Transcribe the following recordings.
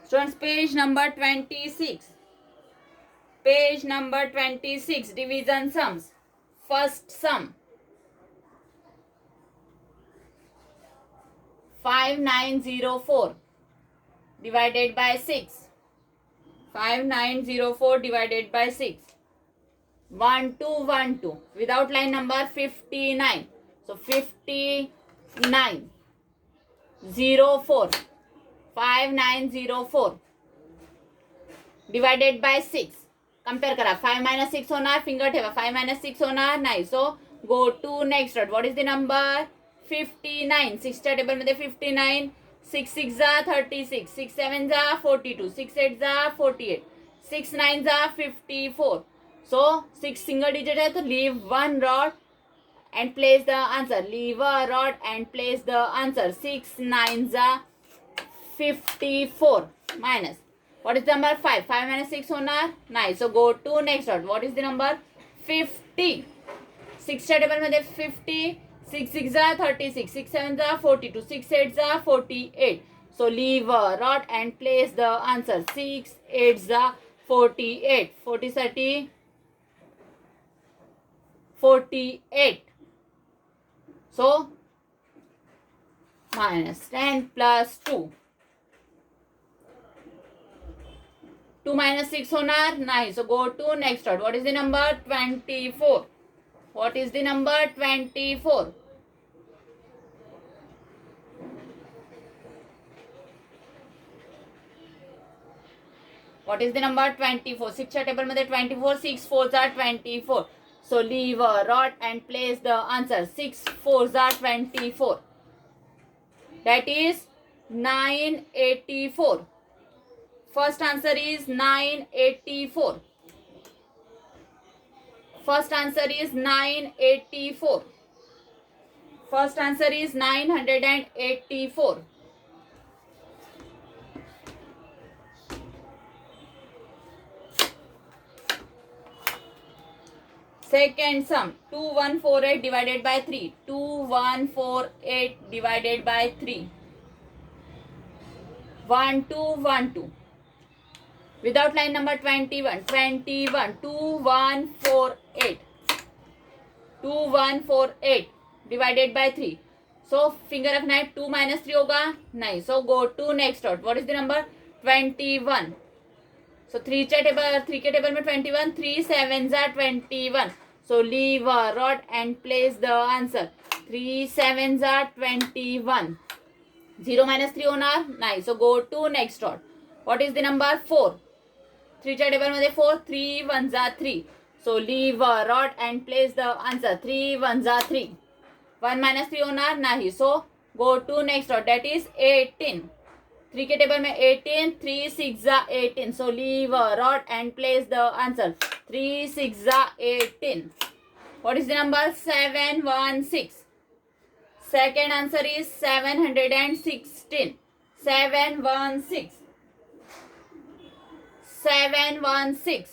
Students, page number 26. Page number 26. Division sums. First sum. 5904 divided by 6. 5904 divided by 6. 1212 without line number 59. So 59 04 5904 divided by 6. Compare करा. 5 minus 6 होणार. Finger ठेवा. 5 minus 6 होणार नाही. So go to next dot. What is the number? 59. 6च्या टेबलमध्ये 59. 6 6 जा 36. 6 7 जा 42. 6 8 जा 48. 6 9 जा 54. सो 6 सिंगल डिजिट है तो leave one rod and place the answer. Leave a rod and place the answer. 6 9 जा 54 minus. What is the number? 5. 5 minus 6 होणार नाही. So go to next dot. What is the number? 50. 6 च्या table मध्ये 50. 6 6 जा 36. 6 7 जा 42. 6 8 जा 48. So leave a rod and place the answer. 6 8 जा 48. 40 साठी 48. So minus 10 plus 2. 2 minus 6 होणार नाही. So go to next dot. What is the number? 24. What is the number? 24. What is the number? 24. 6 च्या टेबल मध्ये 24. 6 4 are 24. So leave a rod and place the answer. 6 4 are 24. That is 984. First answer is 984. First answer is 984. First answer is 984. Second sum. 2148 divided by 3. 2148 divided by 3. 1212. Without line number 21. 21. 2148. 2148 divided by 3. So finger रखना है. 2 minus 3 होगा नहीं. So go to next dot. What is the number? 21. So 3 के table में 21. 3 7 are 21. So leave a rod and place the answer. 3 7 are 21. 0 minus 3 होणार नाही. So go to next dot. What is the number? 4. 3 च्या table मध्ये 4. 3 1 are 3. So leave a rod and place the answer. 3 1 are 3. 1 minus 3 होणार नाही. So go to next dot. That is 18. 3 के table में 18. 3 6 are 18. So leave a rod and place the answer. 3 6 are 18. What is the number? 716. Second answer is 716. 716. 716.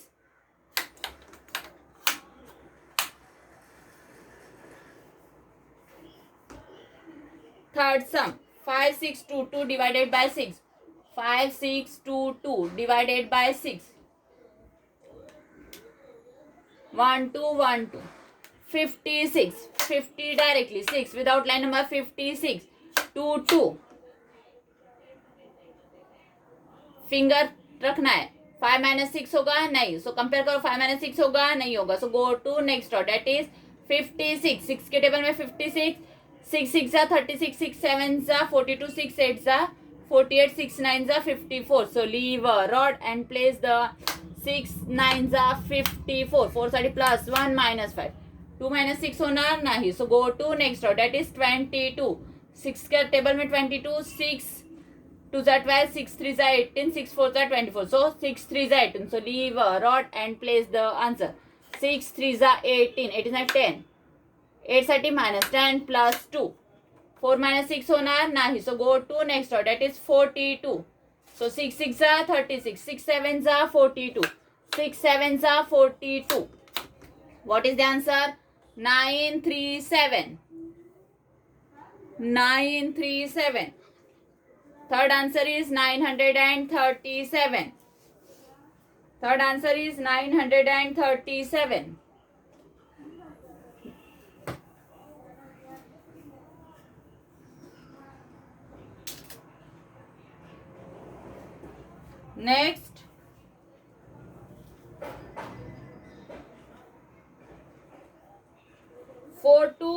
Third sum. 5622 divided by 6. 5622 divided by 6. 1212. 56. 50 directly. 6 without line number 56. 2 2. Finger रखना है. 5 minus 6 होगा नहीं. So compare करो. 5 minus 6 होगा नहीं होगा. So go to next dot. That is 56. 6 के table में 56. 6 6 जा 36. 6 7 जा 42. 6 8 जा 48. 6 9 जा 54. So leave a rod and place the 6 9 जा 54. 4 साठी plus 1 minus 5. 2 minus 6 होणार नाही. So go to next dot. That is 22. 6 के टेबल में 22. 6 2 जा 12. 6 3 जा 18. 6 4 जा 24. So 6 3 जा 18. So leave a rod and place the answer. 6 3 जा 18. 18 is 10. 8 साठी minus 10 plus 2. 4 minus 6 होणार नाही. So go to next dot. That is 42. So 6 6 जा 36. 6 7 जा 42. 6 7 जा 42. What is the answer? 937. 937. Third answer is 937. Third answer is 937. Next, four to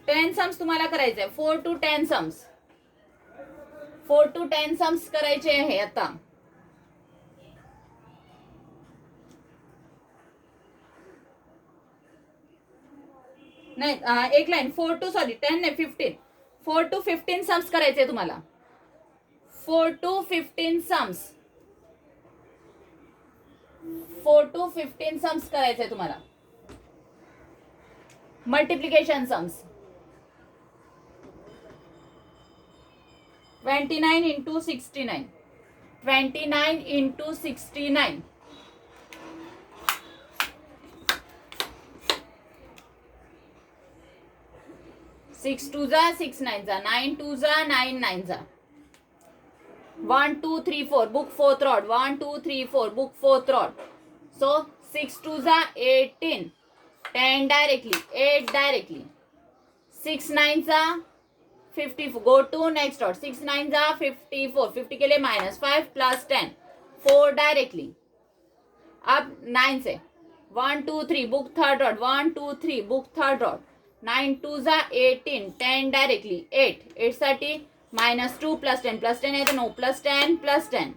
10 sums तुम्हाला करायचे. 4 to 10 sums. 4 to 10 sums करायचे आहे आता. नाही, एक लाईन 4 to 10 नाही 15. 4 to 15 सम्स करायचे तुम्हाला. 4 to 15 सम्स. 4 to 15 सम्स करायचे तुम्हाला. Multiplication sums. 29 into 69. 29 into 69. 6 2 जा 6 9 जा 9 2 जा 9 9 जा. 1 2 3 4 book fourth rod. 1 2 3 4 book fourth rod. So 6 2 जा 18. 10 directly. 8 directly. 6 9 जा 54. Go to next rod. 6 9 जा 54. 50 के लिए -5 plus 10. 4 directly. अब 9 से 1 2 3 book third rod. 1 2 3 book third rod. 9 2 जा 18. 10 directly. 8 8 साठी -2 plus 10 plus 10 है तो no plus 10 plus 10.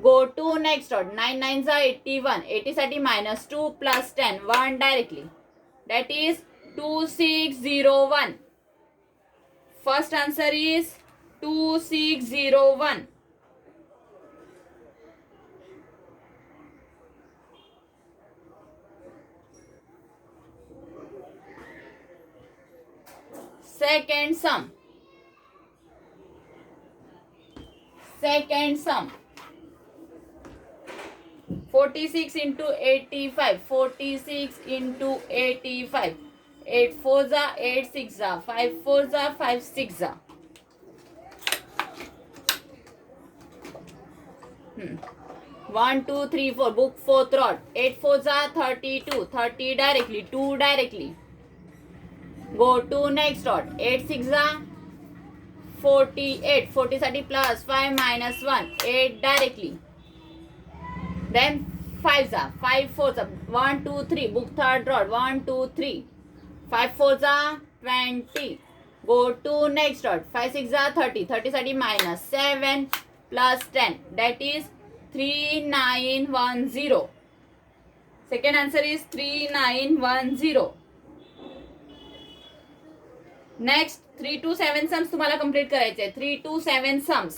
Go to next rod. 9 9 जा 81. 80 साठी -2 plus 10. 1 directly. That is 2601. First answer is 2601. Second sum. Second sum. 46 into 85. 46 into 85. 8 4 जा 8 6 जा 5 4 जा 5 6 जा. 1 2 3 4 book fourth rod. 8 4 जा 32. 30 directly. 2 directly. Go to next rod. 8 6 जा 48. 40 साठी plus 5 minus 1. 8 directly. Then 5 जा 5 4 जा 1 2 3 book third rod. 1 2 3. 5 4 जा 20. Go to next rod. 5 6 जा 30. 30 साठी -7 plus 10. That is 3910. Second answer is 3910. Next 3 to 7 sums तुम्हाला कंप्लीट करायचे. 3 to 7 सम्स.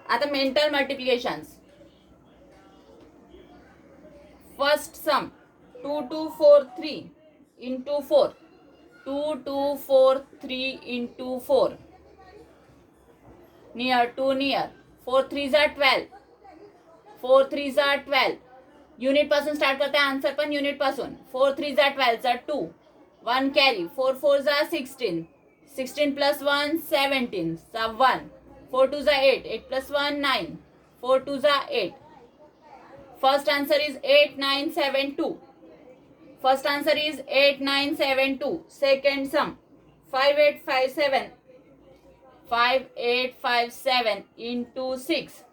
आता mental मल्टिप्लिकेशन्स. First sum 2 2 4 3 into 4. 2 2 4 3 into 4. Near to near. 4 3s are 12. 4 3s are 12. Unit पासून start करते हैं. Answer पण unit पासून. 4 3s are 12 चा 2. 1 कॅरी. 4 4s are 16. 16 plus 1 17 चा 1. 4 2s are 8. 8 plus 1 9. 4 2s are 8. First answer is 8972. First answer is 8972. Second sum 5857. 5857 into 6.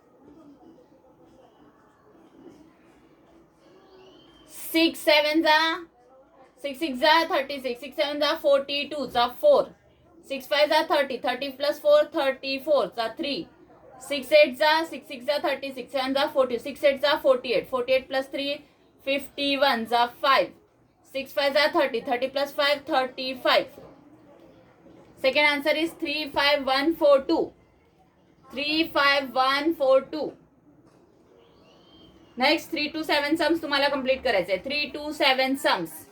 6 7 जा 6 6 जा 36. 6 7 जा 42 चा 4. 6 5 जा 30. 30 plus 4 34 चा 3. 6 8 जा 6 6 जा 30. 6 7 जा 40. 6 8 जा 48. 48 plus 3 51 जा 5. 6 5 जा 30. 30 plus 5 35. Second answer is 35142. 35142. Next 3 to 7 sums तुम्हाला कंप्लीट करायचे. 3 to 7 सम्स.